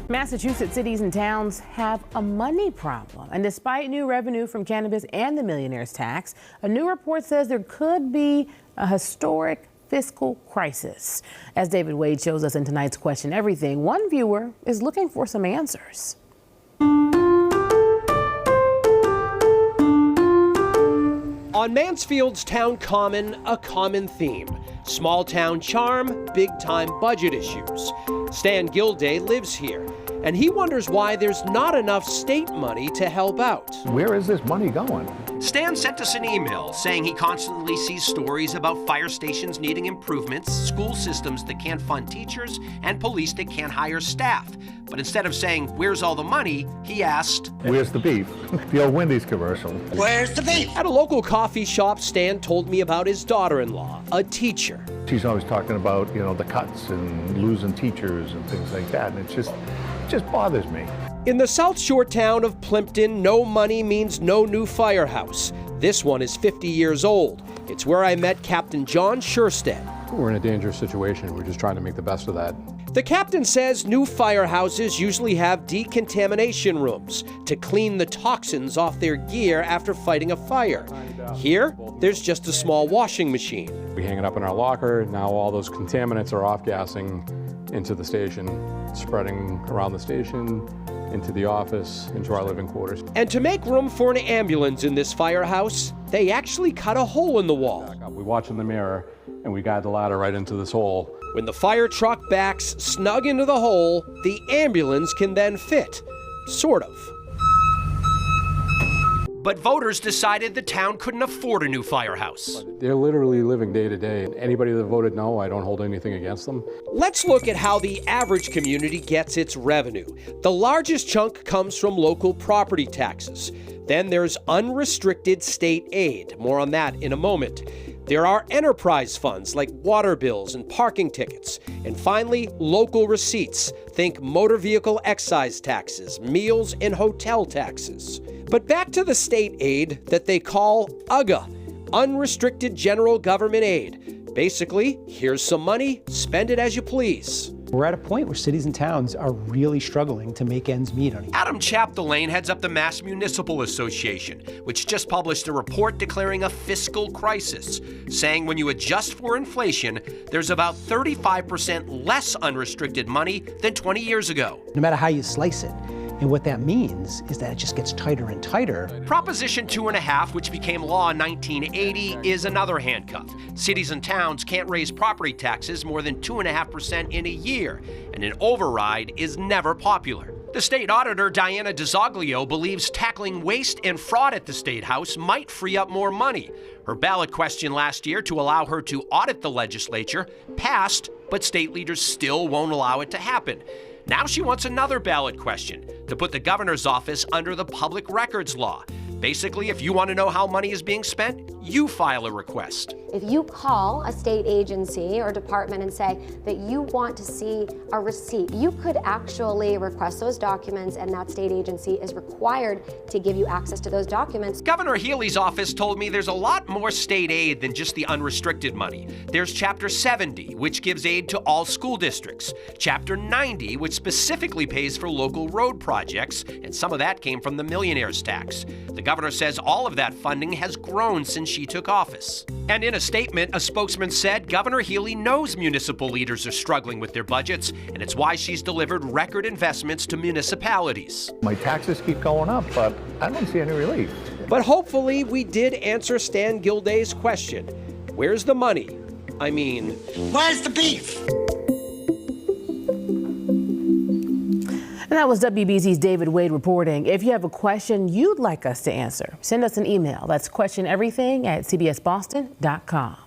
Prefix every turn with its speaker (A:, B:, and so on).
A: Massachusetts cities and towns have a money problem. And despite new revenue from cannabis and the millionaire's tax, a new report says there could be a historic fiscal crisis. As David Wade shows us in tonight's Question Everything, one viewer is looking for some answers.
B: On Mansfield's town common, a common theme. Small town charm, big time budget issues. Stan Gilday lives here, and he wonders why there's not enough state money to help out.
C: Where is this money going?
B: Stan sent us an email saying he constantly sees stories about fire stations needing improvements, school systems that can't fund teachers, and police that can't hire staff. But instead of saying, where's all the money, he asked,
C: where's the beef? The old Wendy's commercial.
D: Where's the beef?
B: At a local coffee shop, Stan told me about his daughter-in-law, a teacher.
C: She's always talking about, the cuts and losing teachers and things like that, and it just bothers me.
B: In the South Shore town of Plimpton, no money means no new firehouse. This one is 50 years old. It's where I met Captain John Sherstead.
E: We're in a dangerous situation. We're just trying to make the best of that.
B: The captain says new firehouses usually have decontamination rooms to clean the toxins off their gear after fighting a fire. Here, there's just a small washing machine.
E: We hang it up in our locker. Now all those contaminants are off-gassing into the station, spreading around the station, into the office, into our living quarters.
B: And to make room for an ambulance in this firehouse, they actually cut a hole in the wall.
E: We watch in the mirror and we guide the ladder right into this hole.
B: When the fire truck backs snug into the hole, the ambulance can then fit, sort of. But voters decided the town couldn't afford a new firehouse.
E: They're literally living day to day. Anybody that voted no, I don't hold anything against them.
B: Let's look at how the average community gets its revenue. The largest chunk comes from local property taxes. Then there's unrestricted state aid. More on that in a moment. There are enterprise funds like water bills and parking tickets. And finally, local receipts. Think motor vehicle excise taxes, meals, and hotel taxes. But back to the state aid that they call UGA, Unrestricted General Government Aid. Basically, here's some money, spend it as you please.
F: We're at a point where cities and towns are really struggling to make ends meet.
B: Adam Chapdelaine heads up the Mass Municipal Association, which just published a report declaring a fiscal crisis, saying when you adjust for inflation, there's about 35% less unrestricted money than 20 years ago.
F: No matter how you slice it. And what that means is that it just gets tighter and tighter.
B: Proposition 2.5, which became law in 1980, is another handcuff. Cities and towns can't raise property taxes more than 2.5% in a year, and an override is never popular. The state auditor, Diana DeZoglio, believes tackling waste and fraud at the State House might free up more money. Her ballot question last year to allow her to audit the legislature passed, but state leaders still won't allow it to happen. Now she wants another ballot question, to put the governor's office under the public records law. Basically, if you want to know how money is being spent, you file a request.
G: If you call a state agency or department and say that you want to see a receipt, you could actually request those documents, and that state agency is required to give you access to those documents.
B: Governor Healey's office told me there's a lot more state aid than just the unrestricted money. There's Chapter 70, which gives aid to all school districts. Chapter 90, which specifically pays for local road projects, and some of that came from the millionaire's tax. The governor says all of that funding has grown since she took office. And in a statement, a spokesman said Governor Healey knows municipal leaders are struggling with their budgets, and it's why she's delivered record investments to municipalities.
C: My taxes keep going up, but I don't see any relief.
B: But hopefully we did answer Stan Gilday's question. Where's the money? I mean,
D: where's the beef?
A: And that was WBZ's David Wade reporting. If you have a question you'd like us to answer, send us an email. That's questioneverything@cbsboston.com.